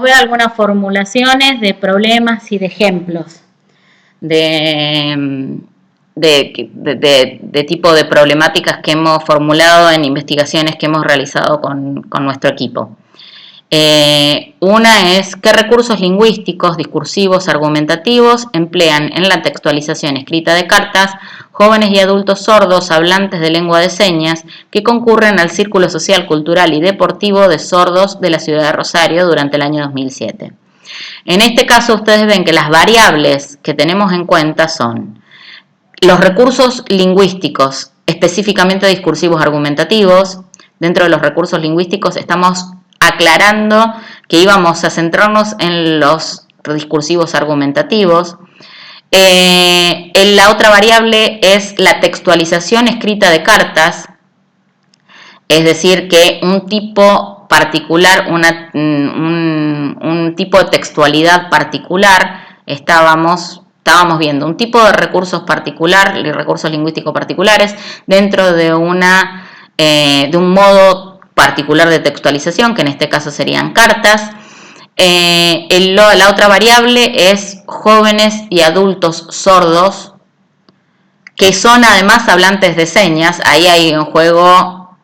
ver algunas formulaciones de problemas y de ejemplos de, de tipo de problemáticas que hemos formulado en investigaciones que hemos realizado con nuestro equipo. Una es qué recursos lingüísticos, discursivos, argumentativos emplean en la textualización escrita de cartas jóvenes y adultos sordos hablantes de lengua de señas que concurren al Círculo Social, Cultural y Deportivo de Sordos de la ciudad de Rosario durante el año 2007. En este caso ustedes ven que las variables que tenemos en cuenta son los recursos lingüísticos, específicamente discursivos argumentativos. Dentro de los recursos lingüísticos estamos aclarando que íbamos a centrarnos en los discursivos argumentativos. La otra variable es la textualización escrita de cartas, es decir, que un tipo particular, un tipo de textualidad particular, estábamos viendo un tipo de recursos particular, recursos lingüísticos particulares, dentro de un modo particular de textualización, que en este caso serían cartas. La otra variable es jóvenes y adultos sordos, que son además hablantes de señas. Ahí hay en juego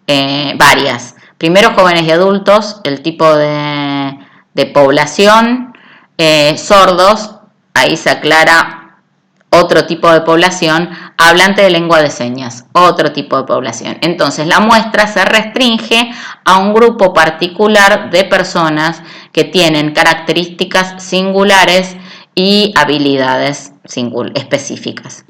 varias. Primero, jóvenes y adultos, el tipo de población, sordos, ahí se aclara otro tipo de población, hablante de lengua de señas, otro tipo de población. Entonces la muestra se restringe a un grupo particular de personas que tienen características singulares y habilidades específicas.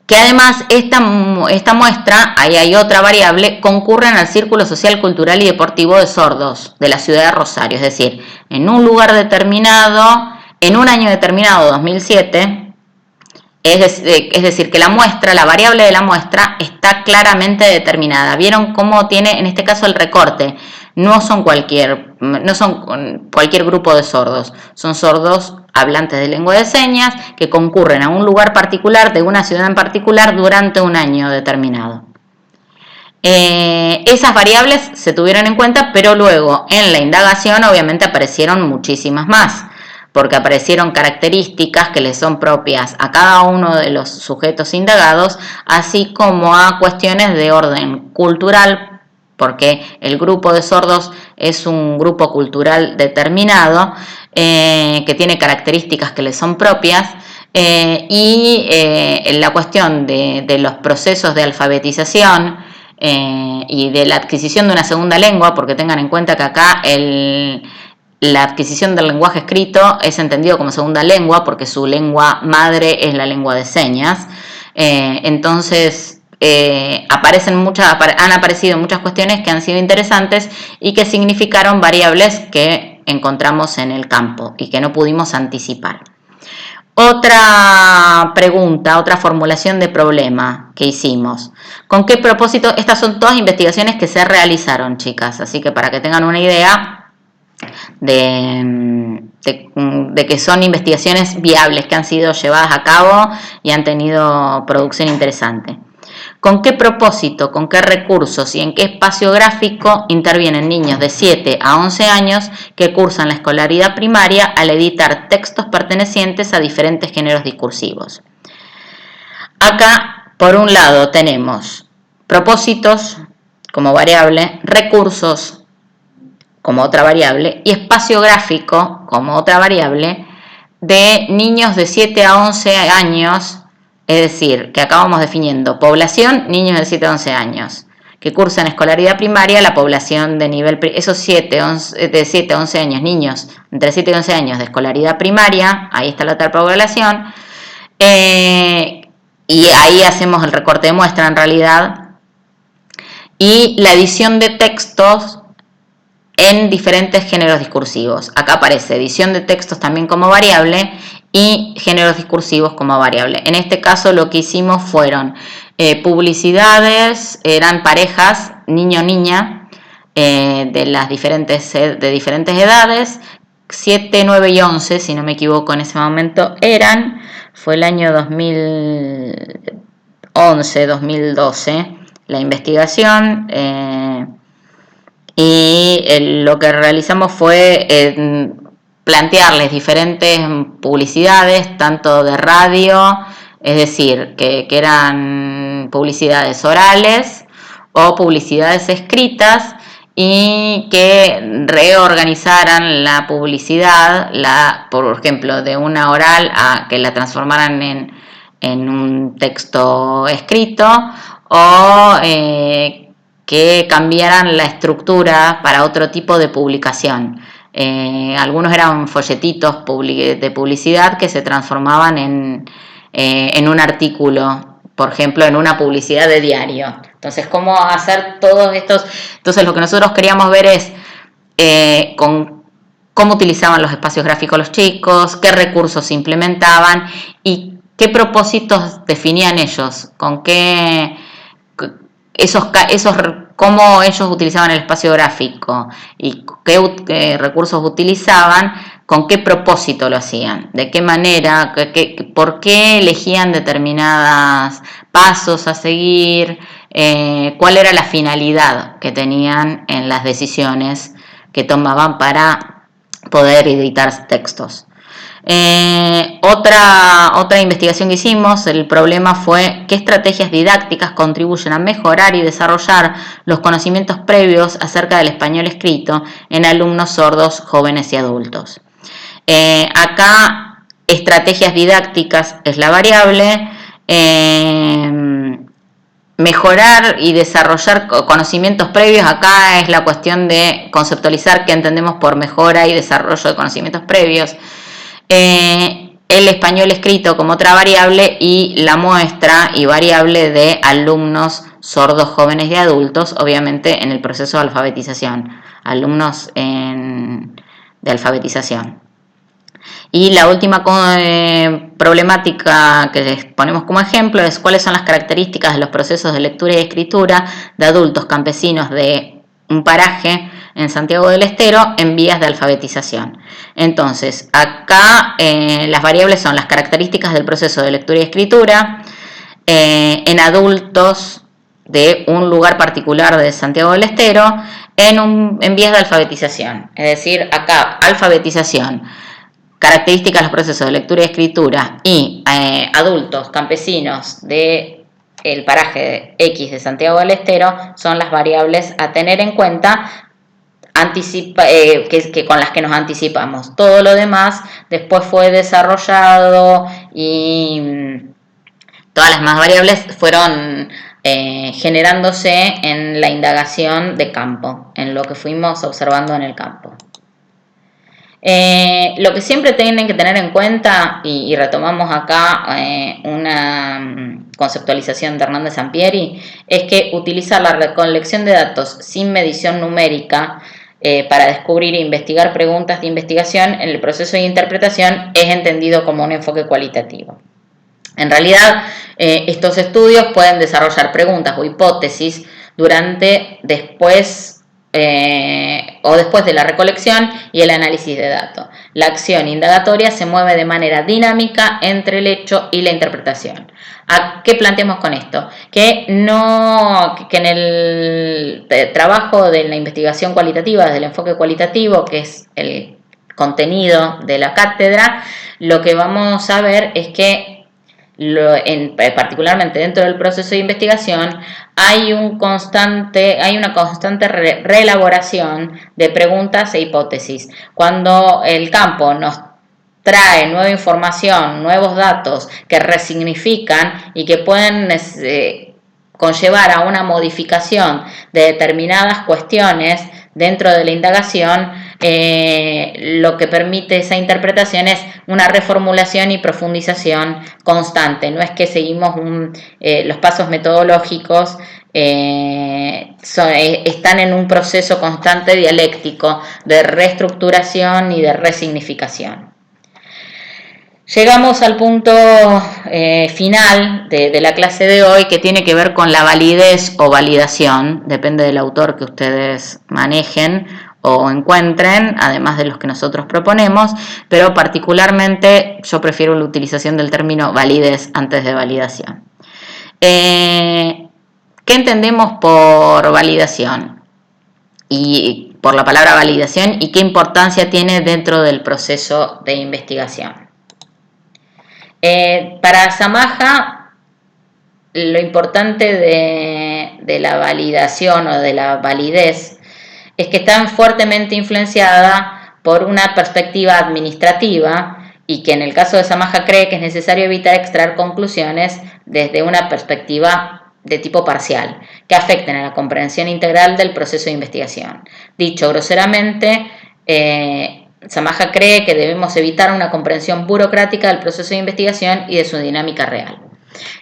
Que además esta muestra, ahí hay otra variable, concurren al Círculo Social, Cultural y Deportivo de Sordos de la ciudad de Rosario, es decir, en un lugar determinado, en un año determinado, 2007, es decir, que la muestra, la variable de la muestra está claramente determinada. ¿Vieron cómo tiene en este caso el recorte? No son cualquier grupo de sordos, son sordos hablantes de lengua de señas que concurren a un lugar particular de una ciudad en particular durante un año determinado. Esas variables se tuvieron en cuenta, pero luego en la indagación obviamente aparecieron muchísimas más, porque aparecieron características que les son propias a cada uno de los sujetos indagados, así como a cuestiones de orden cultural, porque el grupo de sordos es un grupo cultural determinado, que tiene características que les son propias, y la cuestión de los procesos de alfabetización y de la adquisición de una segunda lengua, porque tengan en cuenta que acá la adquisición del lenguaje escrito es entendido como segunda lengua porque su lengua madre es la lengua de señas. Entonces han aparecido muchas cuestiones que han sido interesantes y que significaron variables que encontramos en el campo y que no pudimos anticipar. Otra pregunta, otra formulación de problema que hicimos. ¿Con qué propósito? Estas son todas investigaciones que se realizaron, chicas, así que para que tengan una idea de que son investigaciones viables que han sido llevadas a cabo y han tenido producción interesante. ¿Con qué propósito, con qué recursos y en qué espacio gráfico intervienen niños de 7 a 11 años que cursan la escolaridad primaria al editar textos pertenecientes a diferentes géneros discursivos? Acá, por un lado, tenemos propósitos como variable, recursos como otra variable, y espacio gráfico como otra variable, de niños de 7 a 11 años, es decir, que acabamos definiendo población, niños de 7 a 11 años, que cursan escolaridad primaria, la población de nivel, esos de 7 a 11 años, niños entre 7 y 11 años de escolaridad primaria, ahí está la otra población, y ahí hacemos el recorte de muestra en realidad, y la edición de textos en diferentes géneros discursivos. Acá aparece edición de textos también como variable y géneros discursivos como variable. En este caso lo que hicimos fueron publicidades, eran parejas, niño-niña, de diferentes edades, 7, 9 y 11, si no me equivoco en ese momento fue el año 2011, 2012, la investigación, y lo que realizamos fue plantearles diferentes publicidades, tanto de radio, es decir, que eran publicidades orales o publicidades escritas, y que reorganizaran la publicidad, por ejemplo, de una oral a que la transformaran en un texto escrito, o que cambiaran la estructura para otro tipo de publicación. Algunos eran folletitos de publicidad que se transformaban en un artículo, por ejemplo, en una publicidad de diario. Entonces, ¿cómo hacer todos estos? Entonces, lo que nosotros queríamos ver es cómo utilizaban los espacios gráficos los chicos, qué recursos implementaban y qué propósitos definían ellos, con qué cómo ellos utilizaban el espacio gráfico y qué recursos utilizaban, con qué propósito lo hacían, de qué manera, por qué elegían determinados pasos a seguir, cuál era la finalidad que tenían en las decisiones que tomaban para poder editar textos. Otra investigación que hicimos, el problema fue qué estrategias didácticas contribuyen a mejorar y desarrollar los conocimientos previos acerca del español escrito en alumnos sordos, jóvenes y adultos. Acá, estrategias didácticas es la variable. Mejorar y desarrollar conocimientos previos, acá es la cuestión de conceptualizar qué entendemos por mejora y desarrollo de conocimientos previos. El español escrito como otra variable, y la muestra y variable de alumnos sordos, jóvenes y adultos, obviamente en el proceso de alfabetización, alumnos de alfabetización. Y la última problemática que les ponemos como ejemplo es cuáles son las características de los procesos de lectura y escritura de adultos campesinos de un paraje en Santiago del Estero en vías de alfabetización. Entonces, acá las variables son las características del proceso de lectura y escritura en adultos de un lugar particular de Santiago del Estero en vías de alfabetización. Es decir, acá alfabetización, características de los procesos de lectura y escritura y adultos campesinos de el paraje X de Santiago del Estero son las variables a tener en cuenta, que con las que nos anticipamos. Todo lo demás después fue desarrollado y todas las más variables fueron generándose en la indagación de campo, en lo que fuimos observando en el campo. Lo que siempre tienen que tener en cuenta, y retomamos acá una conceptualización de Hernández Sampieri, es que utilizar la recolección de datos sin medición numérica para descubrir e investigar preguntas de investigación en el proceso de interpretación es entendido como un enfoque cualitativo. En realidad, estos estudios pueden desarrollar preguntas o hipótesis después de la recolección y el análisis de datos. La acción indagatoria se mueve de manera dinámica entre el hecho y la interpretación. ¿A qué planteamos con esto? Que en el trabajo de la investigación cualitativa, desde el enfoque cualitativo, que es el contenido de la cátedra, lo que vamos a ver es que particularmente dentro del proceso de investigación hay una constante reelaboración de preguntas e hipótesis. Cuando el campo nos trae nueva información, nuevos datos que resignifican y que pueden conllevar a una modificación de determinadas cuestiones dentro de la indagación, lo que permite esa interpretación es una reformulación y profundización constante. No es que seguimos los pasos metodológicos, están en un proceso constante dialéctico de reestructuración y de resignificación. Llegamos al punto final de la clase de hoy, que tiene que ver con la validez o validación, depende del autor que ustedes manejen o encuentren, además de los que nosotros proponemos, pero particularmente yo prefiero la utilización del término validez antes de validación. ¿Qué entendemos por validación? y por la palabra validación y qué importancia tiene dentro del proceso de investigación. Para Samaja, lo importante de la validación o de la validez es que está fuertemente influenciada por una perspectiva administrativa y que en el caso de Samaja cree que es necesario evitar extraer conclusiones desde una perspectiva de tipo parcial, que afecten a la comprensión integral del proceso de investigación. Dicho groseramente, Samaja cree que debemos evitar una comprensión burocrática del proceso de investigación y de su dinámica real.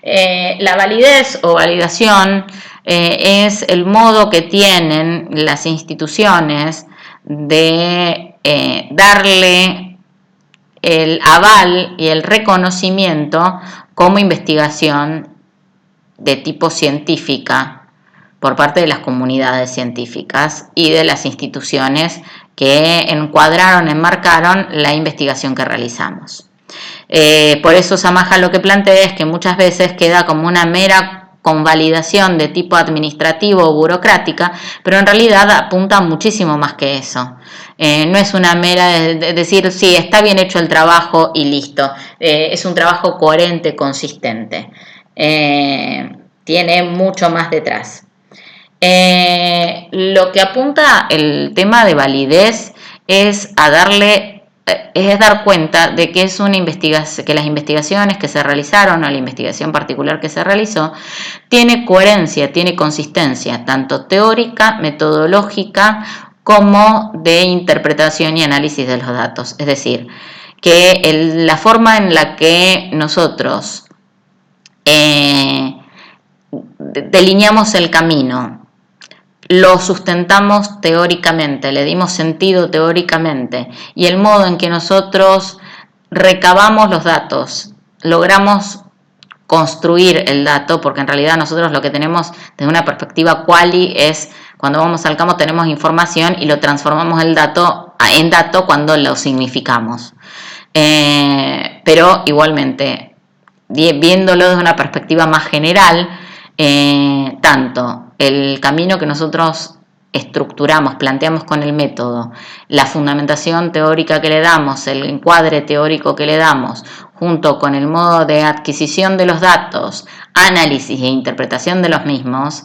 La validez o validación es el modo que tienen las instituciones de darle el aval y el reconocimiento como investigación de tipo científica por parte de las comunidades científicas y de las instituciones que encuadraron, enmarcaron la investigación que realizamos. Por eso Samaja lo que plantea es que muchas veces queda como una mera convalidación de tipo administrativo o burocrática, pero en realidad apunta muchísimo más que eso. No es una mera de decir, sí, está bien hecho el trabajo y listo. Es un trabajo coherente, consistente. Tiene mucho más detrás. Lo que apunta el tema de validez es dar cuenta de que es una investigación, que las investigaciones que se realizaron o la investigación particular que se realizó tiene coherencia, tiene consistencia, tanto teórica, metodológica, como de interpretación y análisis de los datos. Es decir, que la forma en la que nosotros delineamos el camino, lo sustentamos teóricamente, le dimos sentido teóricamente, y el modo en que nosotros recabamos los datos, logramos construir el dato, porque en realidad nosotros lo que tenemos desde una perspectiva quali es cuando vamos al campo tenemos información y lo transformamos en dato cuando lo significamos. Pero igualmente, viéndolo desde una perspectiva más general, tanto el camino que nosotros estructuramos, planteamos con el método, la fundamentación teórica que le damos, el encuadre teórico que le damos, junto con el modo de adquisición de los datos, análisis e interpretación de los mismos,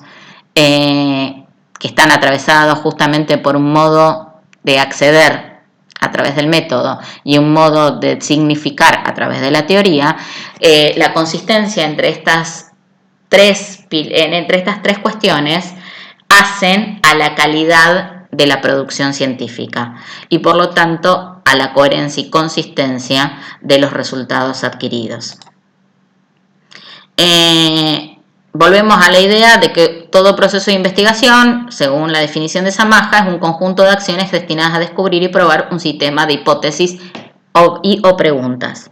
que están atravesados justamente por un modo de acceder a través del método y un modo de significar a través de la teoría, la consistencia entre estas tres cuestiones hacen a la calidad de la producción científica y por lo tanto a la coherencia y consistencia de los resultados adquiridos. Volvemos a la idea de que todo proceso de investigación, según la definición de Samaja, es un conjunto de acciones destinadas a descubrir y probar un sistema de hipótesis o preguntas.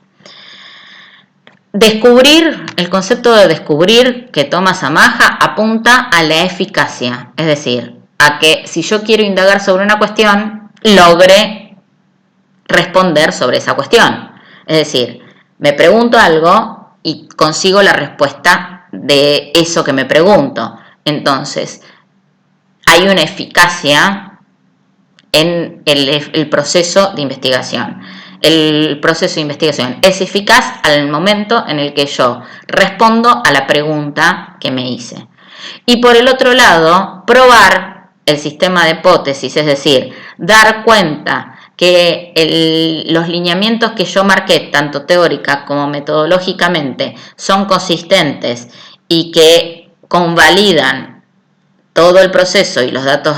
El concepto de descubrir que toma Samaja apunta a la eficacia, es decir, a que si yo quiero indagar sobre una cuestión, logre responder sobre esa cuestión. Es decir, me pregunto algo y consigo la respuesta de eso que me pregunto. Entonces, hay una eficacia en el proceso de investigación. El proceso de investigación es eficaz al momento en el que yo respondo a la pregunta que me hice. Y por el otro lado, probar el sistema de hipótesis, es decir, dar cuenta que los lineamientos que yo marqué, tanto teórica como metodológicamente, son consistentes y que convalidan todo el proceso y los datos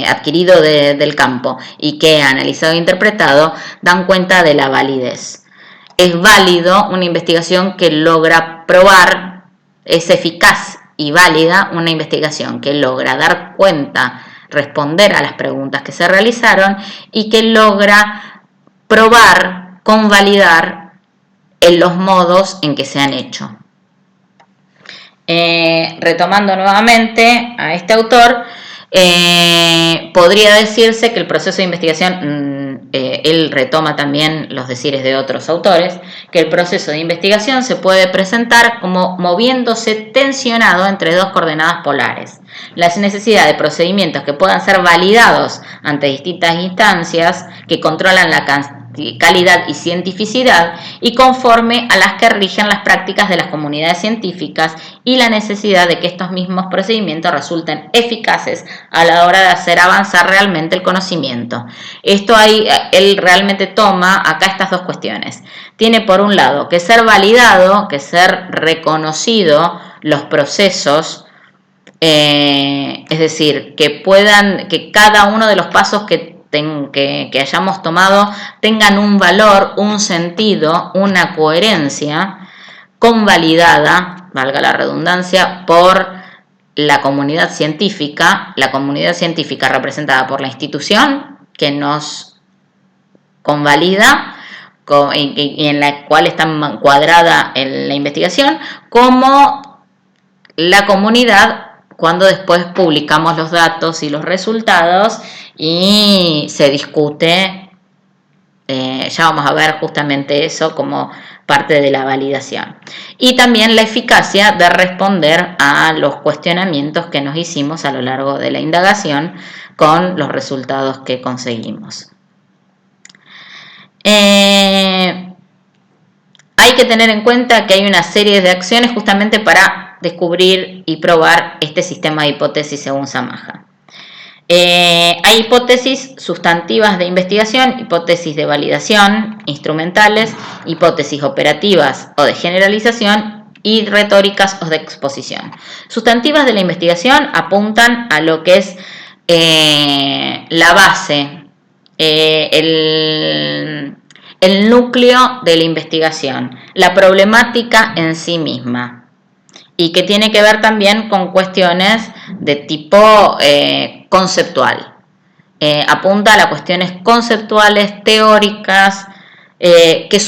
adquirido del campo y que he analizado e interpretado, dan cuenta de la validez. Es válido una investigación que logra probar, es eficaz y válida una investigación que logra dar cuenta, responder a las preguntas que se realizaron y que logra probar, convalidar en los modos en que se han hecho. Retomando nuevamente a este autor, podría decirse que el proceso de investigación él retoma también los decires de otros autores, que el proceso de investigación se puede presentar como moviéndose tensionado entre dos coordenadas polares. La necesidad de procedimientos que puedan ser validados ante distintas instancias que controlan la calidad y cientificidad y conforme a las que rigen las prácticas de las comunidades científicas, y la necesidad de que estos mismos procedimientos resulten eficaces a la hora de hacer avanzar realmente el conocimiento. Esto ahí, él realmente toma acá estas dos cuestiones. Tiene por un lado que ser validado, que ser reconocido los procesos, es decir, que cada uno de los pasos que hayamos tomado tengan un valor, un sentido, una coherencia convalidada, valga la redundancia, por la comunidad científica representada por la institución que nos convalida y en la cual está encuadrada en la investigación, como la comunidad cuando después publicamos los datos y los resultados y se discute, ya vamos a ver justamente eso como parte de la validación. Y también la eficacia de responder a los cuestionamientos que nos hicimos a lo largo de la indagación con los resultados que conseguimos. Hay que tener en cuenta que hay una serie de acciones justamente para descubrir y probar este sistema de hipótesis según Samaja. Hay hipótesis sustantivas de investigación, hipótesis de validación, instrumentales, hipótesis operativas o de generalización y retóricas o de exposición. Sustantivas de la investigación apuntan a lo que es la base, el núcleo de la investigación, la problemática en sí misma, y que tiene que ver también con cuestiones de tipo conceptual. Apunta a las cuestiones conceptuales, teóricas, que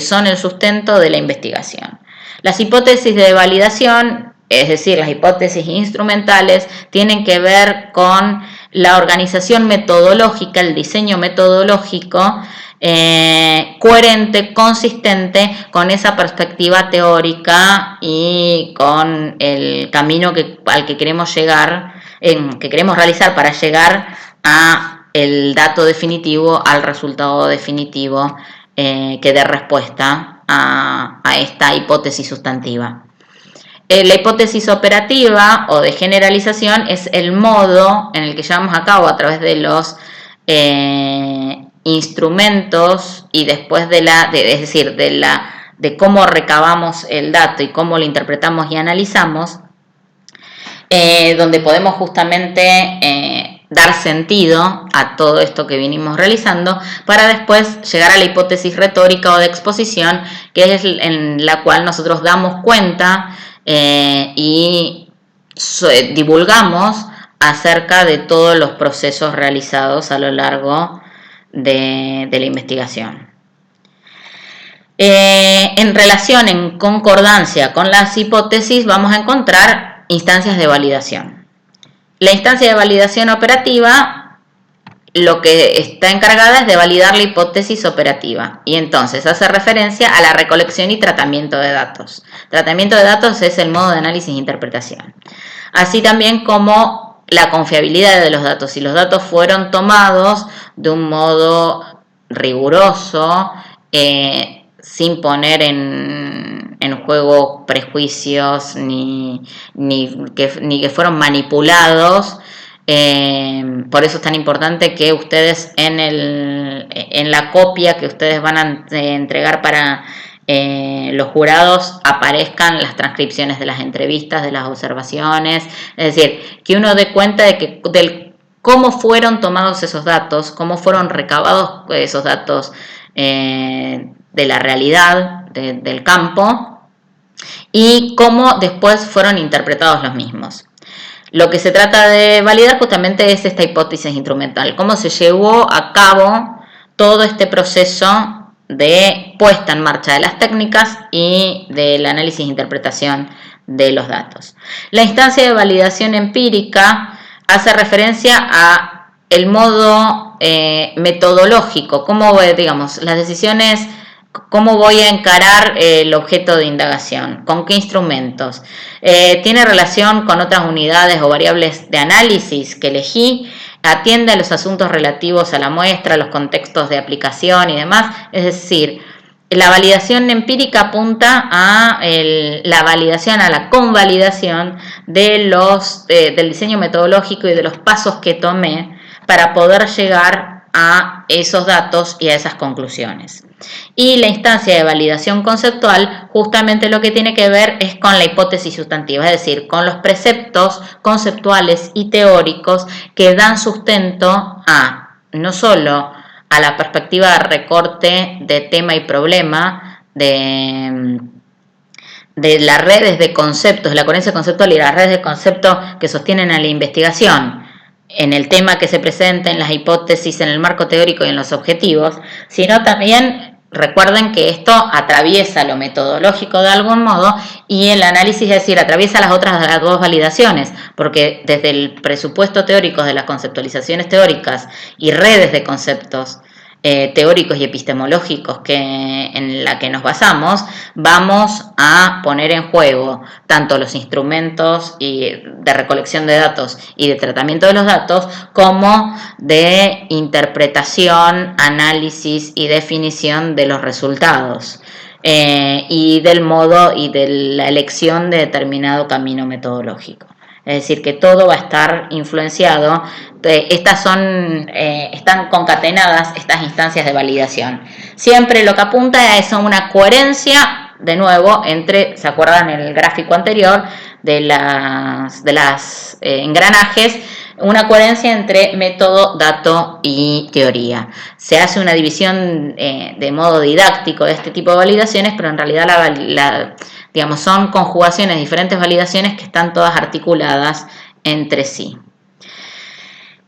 son el sustento de la investigación. Las hipótesis de validación, es decir, las hipótesis instrumentales, tienen que ver con la organización metodológica, el diseño metodológico, coherente, consistente con esa perspectiva teórica y con el camino al que queremos llegar, que queremos realizar para llegar a el dato definitivo, al resultado definitivo que dé respuesta a esta hipótesis sustantiva. La hipótesis operativa o de generalización es el modo en el que llevamos a cabo a través de los instrumentos y después de cómo recabamos el dato y cómo lo interpretamos y analizamos, donde podemos justamente dar sentido a todo esto que vinimos realizando para después llegar a la hipótesis retórica o de exposición, que es en la cual nosotros damos cuenta y divulgamos acerca de todos los procesos realizados a lo largo de la investigación. En relación, en concordancia con las hipótesis, vamos a encontrar instancias de validación. La instancia de validación operativa lo que está encargada es de validar la hipótesis operativa y entonces hace referencia a la recolección y tratamiento de datos. Tratamiento de datos es el modo de análisis e interpretación. Así también como la confiabilidad de los datos. Si los datos fueron tomados de un modo riguroso, sin poner en juego prejuicios ni que fueron manipulados. Por eso es tan importante que ustedes en la copia que ustedes van a entregar para los jurados aparezcan las transcripciones de las entrevistas, de las observaciones, es decir, que uno dé cuenta de cómo fueron tomados esos datos, cómo fueron recabados esos datos de la realidad, del campo, y cómo después fueron interpretados los mismos. Lo que se trata de validar justamente es esta hipótesis instrumental, cómo se llevó a cabo todo este proceso de puesta en marcha de las técnicas y del análisis e interpretación de los datos. La instancia de validación empírica hace referencia a el modo metodológico, cómo, digamos, las decisiones, cómo voy a encarar el objeto de indagación, con qué instrumentos, tiene relación con otras unidades o variables de análisis que elegí, atiende a los asuntos relativos a la muestra, los contextos de aplicación y demás, es decir, la validación empírica apunta a la validación, a la convalidación de del diseño metodológico y de los pasos que tomé para poder llegar a esos datos y a esas conclusiones. Y la instancia de validación conceptual justamente lo que tiene que ver es con la hipótesis sustantiva, es decir, con los preceptos conceptuales y teóricos que dan sustento a no solo a la perspectiva de recorte de tema y problema, de las redes de conceptos, de la coherencia conceptual y las redes de conceptos que sostienen a la investigación en el tema que se presenta, en las hipótesis, en el marco teórico y en los objetivos, sino también recuerden que esto atraviesa lo metodológico de algún modo y el análisis, es decir, atraviesa las dos validaciones, porque desde el presupuesto teórico de las conceptualizaciones teóricas y redes de conceptos teóricos y epistemológicos en la que nos basamos, vamos a poner en juego tanto los instrumentos de recolección de datos y de tratamiento de los datos como de interpretación, análisis y definición de los resultados y del modo y de la elección de determinado camino metodológico. Es decir, que todo va a estar influenciado. Están concatenadas estas instancias de validación. Siempre lo que apunta es a una coherencia, de nuevo, entre, ¿se acuerdan en el gráfico anterior de las engranajes? Una coherencia entre método, dato y teoría. Se hace una división de modo didáctico de este tipo de validaciones, pero en realidad digamos, son conjugaciones, diferentes validaciones que están todas articuladas entre sí.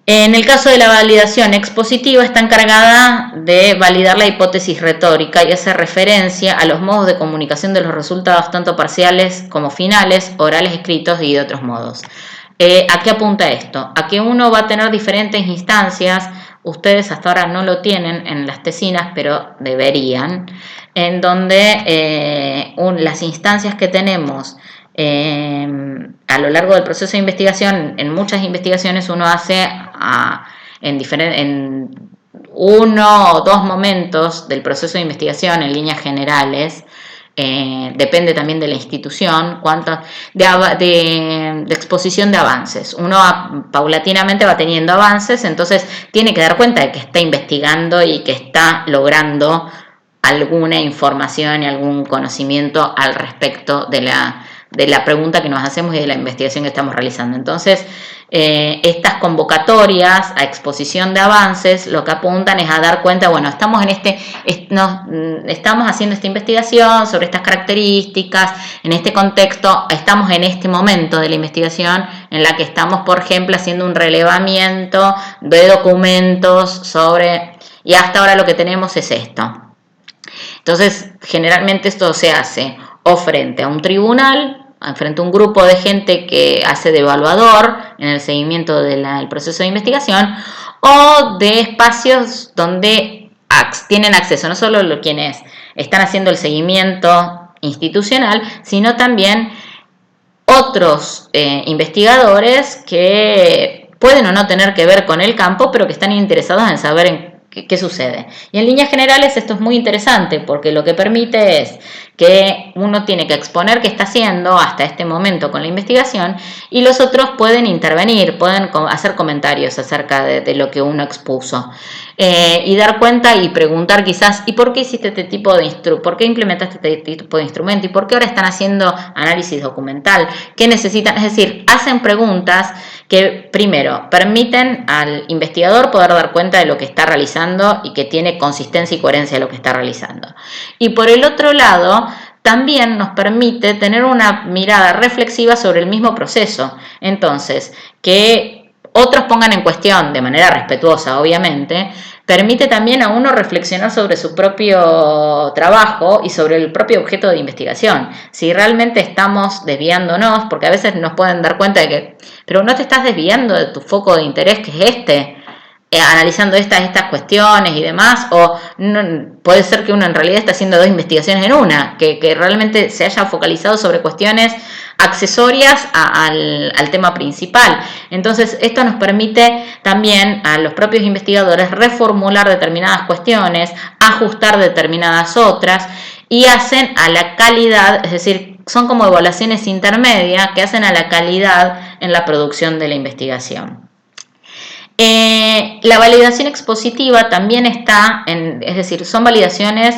En el caso de la validación expositiva está encargada de validar la hipótesis retórica y hace referencia a los modos de comunicación de los resultados, tanto parciales como finales, orales, escritos y de otros modos. ¿A qué apunta esto? A que uno va a tener diferentes instancias, ustedes hasta ahora no lo tienen en las tesinas, pero deberían, en donde las instancias que tenemos a lo largo del proceso de investigación, en muchas investigaciones uno hace en uno o dos momentos del proceso de investigación en líneas generales. Depende también de la institución, de exposición de avances. Uno paulatinamente va teniendo avances, entonces tiene que dar cuenta de que está investigando y que está logrando alguna información y algún conocimiento al respecto de la pregunta que nos hacemos y de la investigación que estamos realizando. Entonces, estas convocatorias a exposición de avances lo que apuntan es a dar cuenta, bueno, estamos haciendo esta investigación sobre estas características, en este contexto, estamos en este momento de la investigación en la que estamos, por ejemplo, haciendo un relevamiento de documentos y hasta ahora lo que tenemos es esto. Entonces, generalmente esto se hace o frente a un tribunal, frente a un grupo de gente que hace de evaluador en el seguimiento del proceso de investigación, o de espacios donde tienen acceso no solo quienes están haciendo el seguimiento institucional, sino también otros investigadores que pueden o no tener que ver con el campo, pero que están interesados en saber ¿qué sucede? Y en líneas generales esto es muy interesante porque lo que permite es que uno tiene que exponer qué está haciendo hasta este momento con la investigación y los otros pueden intervenir, pueden hacer comentarios acerca de lo que uno expuso y dar cuenta y preguntar quizás ¿y por qué hiciste este tipo de por qué implementaste este tipo de instrumento? ¿Y por qué ahora están haciendo análisis documental? ¿Qué necesitan? Es decir, hacen preguntas que primero permiten al investigador poder dar cuenta de lo que está realizando y que tiene consistencia y coherencia de lo que está realizando. Y por el otro lado, también nos permite tener una mirada reflexiva sobre el mismo proceso. Entonces, que otros pongan en cuestión, de manera respetuosa obviamente, permite también a uno reflexionar sobre su propio trabajo y sobre el propio objeto de investigación. Si realmente estamos desviándonos, porque a veces nos pueden dar cuenta de que, pero no te estás desviando de tu foco de interés, que es este. analizando estas cuestiones y demás, o no, puede ser que uno en realidad está haciendo 2 investigaciones en una, que realmente se haya focalizado sobre cuestiones accesorias al tema principal. Entonces, esto nos permite también a los propios investigadores reformular determinadas cuestiones, ajustar determinadas otras, y hacen a la calidad, es decir, son como evaluaciones intermedias que hacen a la calidad en la producción de la investigación. La validación expositiva también está, es decir, son validaciones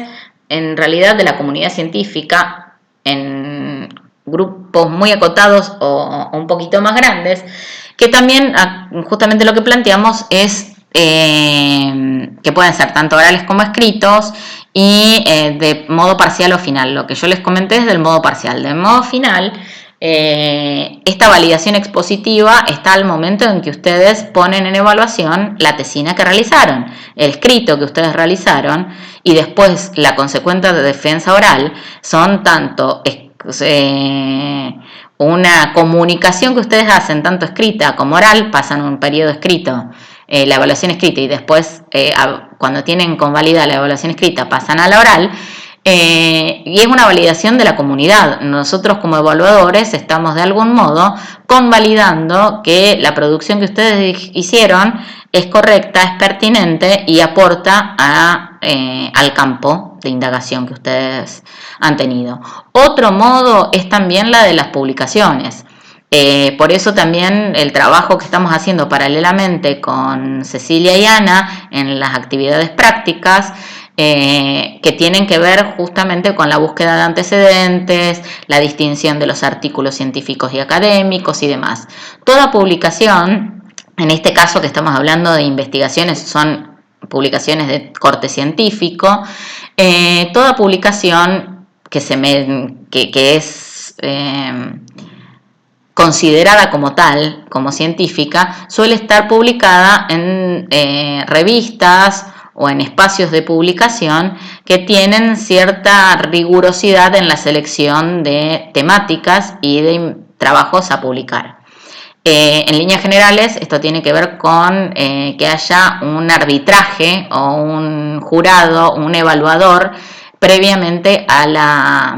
en realidad de la comunidad científica en grupos muy acotados o un poquito más grandes, que también justamente lo que planteamos es que pueden ser tanto orales como escritos y de modo parcial o final. Lo que yo les comenté es del modo parcial. Del modo final, esta validación expositiva está al momento en que ustedes ponen en evaluación la tesina que realizaron, el escrito que ustedes realizaron, y después la consecuente de defensa oral son tanto una comunicación que ustedes hacen, tanto escrita como oral, pasan un periodo escrito, la evaluación escrita, y después cuando tienen convalidada la evaluación escrita pasan a la oral. Y es una validación de la comunidad. Nosotros como evaluadores estamos de algún modo convalidando que la producción que ustedes hicieron es correcta, es pertinente y aporta al campo de indagación que ustedes han tenido. Otro modo es también la de las publicaciones. Por eso también el trabajo que estamos haciendo paralelamente con Cecilia y Ana en las actividades prácticas, que tienen que ver justamente con la búsqueda de antecedentes, la distinción de los artículos científicos y académicos y demás. Toda publicación, en este caso que estamos hablando de investigaciones, son publicaciones de corte científico, toda publicación que es considerada como tal, como científica, suele estar publicada en revistas o en espacios de publicación que tienen cierta rigurosidad en la selección de temáticas y de trabajos a publicar. En líneas generales, esto tiene que ver con que haya un arbitraje o un jurado, un evaluador previamente a la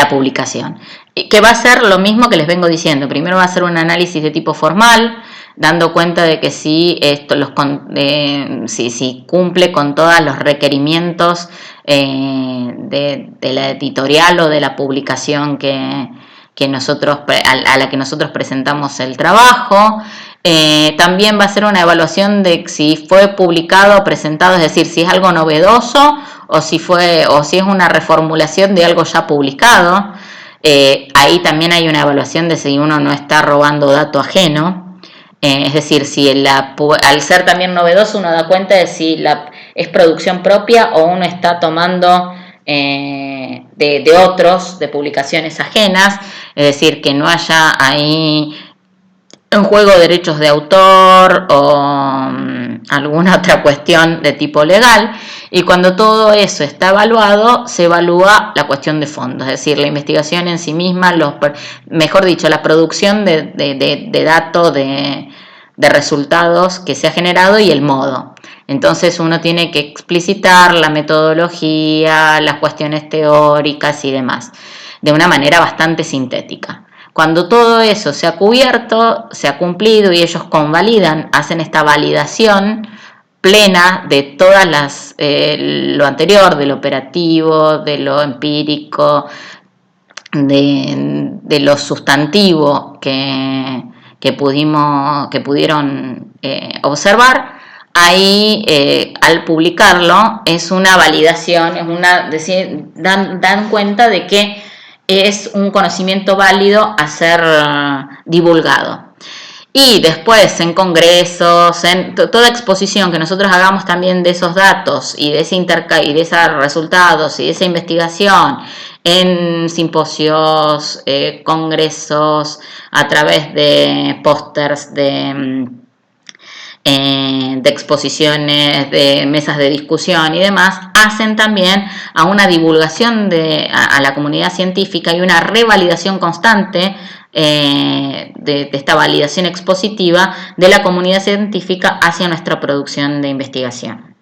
publicación, que va a ser lo mismo que les vengo diciendo. Primero va a ser un análisis de tipo formal, dando cuenta de que si cumple con todos los requerimientos de la editorial o de la publicación a la que nosotros presentamos el trabajo. También va a ser una evaluación de si fue publicado o presentado, es decir, si es algo novedoso o si es una reformulación de algo ya publicado. Ahí también hay una evaluación de si uno no está robando dato ajeno. Es decir, si al ser también novedoso uno da cuenta de si es producción propia o uno está tomando de otros, de publicaciones ajenas, es decir, que no haya ahí un juego de derechos de autor o alguna otra cuestión de tipo legal. Y cuando todo eso está evaluado, se evalúa la cuestión de fondo, es decir, la investigación en sí misma, mejor dicho, la producción de datos, de resultados que se ha generado y el modo. Entonces uno tiene que explicitar la metodología, las cuestiones teóricas y demás, de una manera bastante sintética. Cuando todo eso se ha cubierto, se ha cumplido y ellos convalidan, hacen esta validación plena de todas lo anterior, de lo operativo, de lo empírico, de lo sustantivo que pudieron observar. Ahí al publicarlo es una validación, dan cuenta de que es un conocimiento válido a ser divulgado. Y después en congresos, en toda exposición que nosotros hagamos también de esos datos y de esos resultados y de esa investigación, en simposios, congresos, a través de pósters, de exposiciones, de mesas de discusión y demás, hacen también a una divulgación a la comunidad científica y una revalidación constante de esta validación expositiva de la comunidad científica hacia nuestra producción de investigación.